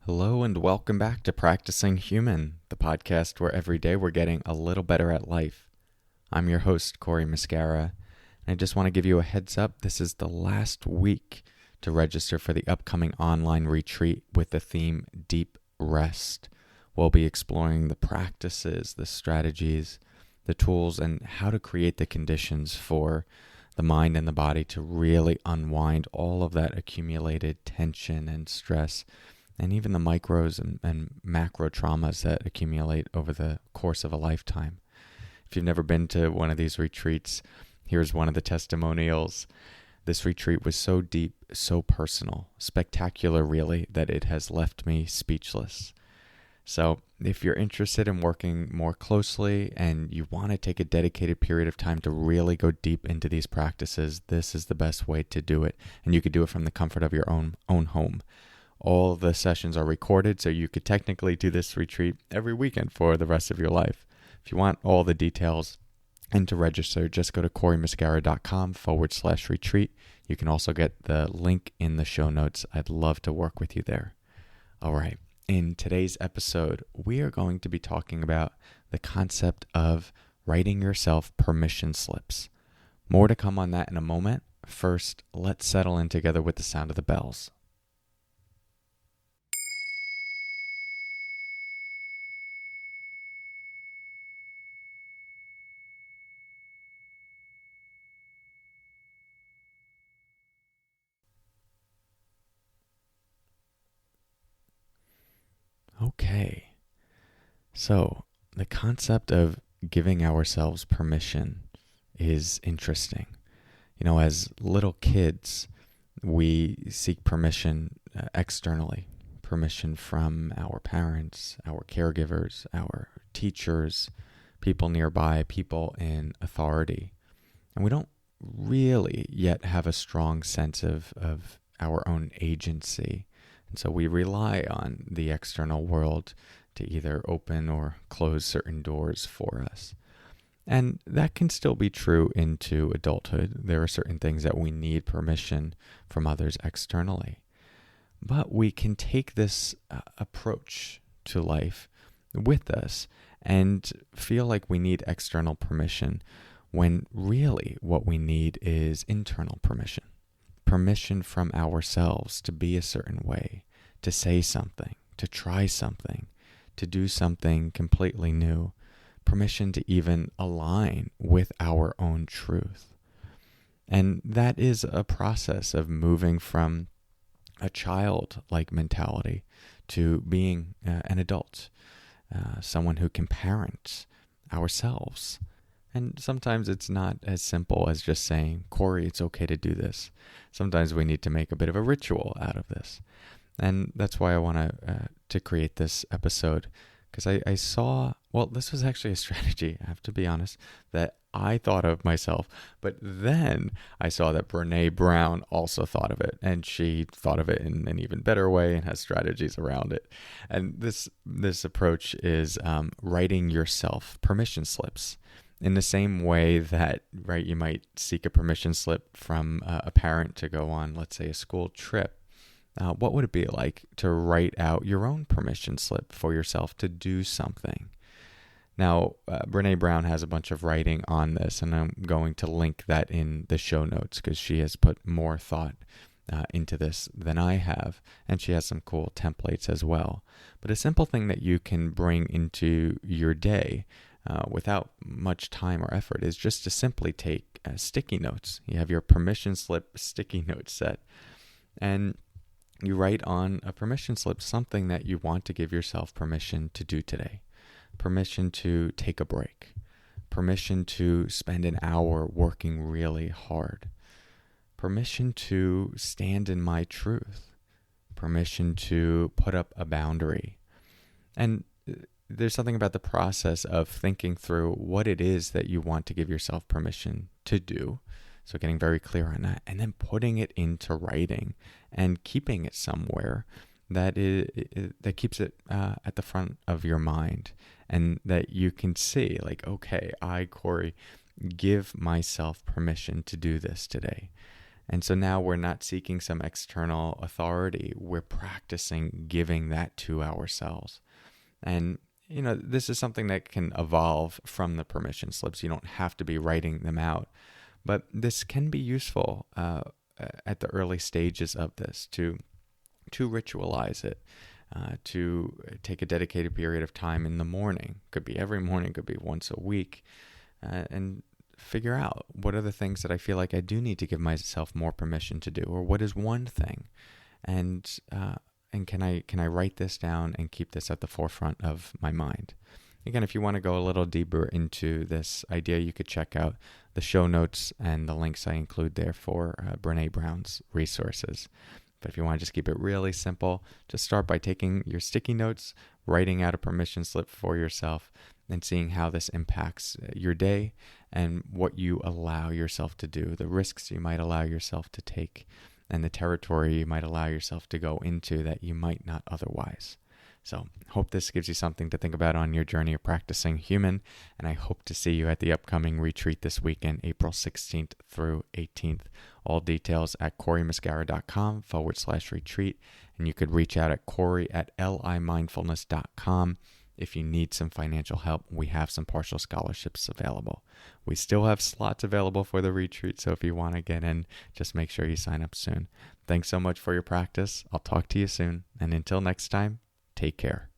Hello and welcome back to Practicing Human, the podcast where every day we're getting a little better at life. I'm your host, Corey Mascara, and I just want to give you a heads up. This is the last week to register for the upcoming online retreat with the theme Deep Rest. We'll be exploring the practices, the strategies, the tools, and how to create the conditions for the mind and the body to really unwind all of that accumulated tension and stress, and even the micros and macro traumas that accumulate over the course of a lifetime. If you've never been to one of these retreats, here's one of the testimonials. This retreat was so deep, so personal, spectacular really, that it has left me speechless. So if you're interested in working more closely and you want to take a dedicated period of time to really go deep into these practices, this is the best way to do it. And you could do it from the comfort of your own home. All the sessions are recorded, so you could technically do this retreat every weekend for the rest of your life. If you want all the details and to register, just go to coreymascara.com/retreat. You can also get the link in the show notes. I'd love to work with you there. All right. In today's episode, we are going to be talking about the concept of writing yourself permission slips. More to come on that in a moment. First, let's settle in together with the sound of the bells. Okay, so the concept of giving ourselves permission is interesting. You know, as little kids, we seek permission externally, permission from our parents, our caregivers, our teachers, people nearby, people in authority. And we don't really yet have a strong sense of our own agency. And so we rely on the external world to either open or close certain doors for us. And that can still be true into adulthood. There are certain things that we need permission from others externally. But we can take this approach to life with us and feel like we need external permission when really what we need is internal permission. Permission from ourselves to be a certain way, to say something, to try something, to do something completely new. Permission to even align with our own truth. And that is a process of moving from a childlike mentality to being an adult, someone who can parent ourselves. And sometimes it's not as simple as just saying, Corey, it's okay to do this. Sometimes we need to make a bit of a ritual out of this. And that's why I want to create this episode, because I saw, well, this was actually a strategy, I have to be honest, that I thought of myself. But then I saw that Brené Brown also thought of it, and she thought of it in an even better way and has strategies around it. And this approach is writing yourself permission slips. In the same way that, right, you might seek a permission slip from a parent to go on, let's say, a school trip. What would it be like to write out your own permission slip for yourself to do something? Now, Brené Brown has a bunch of writing on this, and I'm going to link that in the show notes because she has put more thought into this than I have, and she has some cool templates as well. But a simple thing that you can bring into your day without much time or effort is just to simply take sticky notes. You have your permission slip sticky note set, and you write on a permission slip something that you want to give yourself permission to do today. Permission to take a break. Permission to spend an hour working really hard. Permission to stand in my truth. Permission to put up a boundary. And there's something about the process of thinking through what it is that you want to give yourself permission to do. So getting very clear on that, and then putting it into writing and keeping it somewhere that keeps it at the front of your mind, and that you can see, like, okay, I, Corey, give myself permission to do this today. And so now we're not seeking some external authority. We're practicing giving that to ourselves. And, this is something that can evolve from the permission slips. You don't have to be writing them out. But this can be useful at the early stages of this to ritualize it, to take a dedicated period of time in the morning. Could be every morning, could be once a week, and figure out what are the things that I feel like I do need to give myself more permission to do, or what is one thing, and can I write this down and keep this at the forefront of my mind. Again, if you want to go a little deeper into this idea, you could check out the show notes and the links I include there for Brene Brown's resources. But if you want to just keep it really simple, just start by taking your sticky notes, writing out a permission slip for yourself, and seeing how this impacts your day and what you allow yourself to do, the risks you might allow yourself to take, and the territory you might allow yourself to go into that you might not otherwise. So hope this gives you something to think about on your journey of practicing human, and I hope to see you at the upcoming retreat this weekend, April 16th through 18th. All details at CoreyMuscara.com/retreat, and you could reach out at Corey@limindfulness.com. If you need some financial help, we have some partial scholarships available. We still have slots available for the retreat, so if you want to get in, just make sure you sign up soon. Thanks so much for your practice. I'll talk to you soon, and until next time, take care.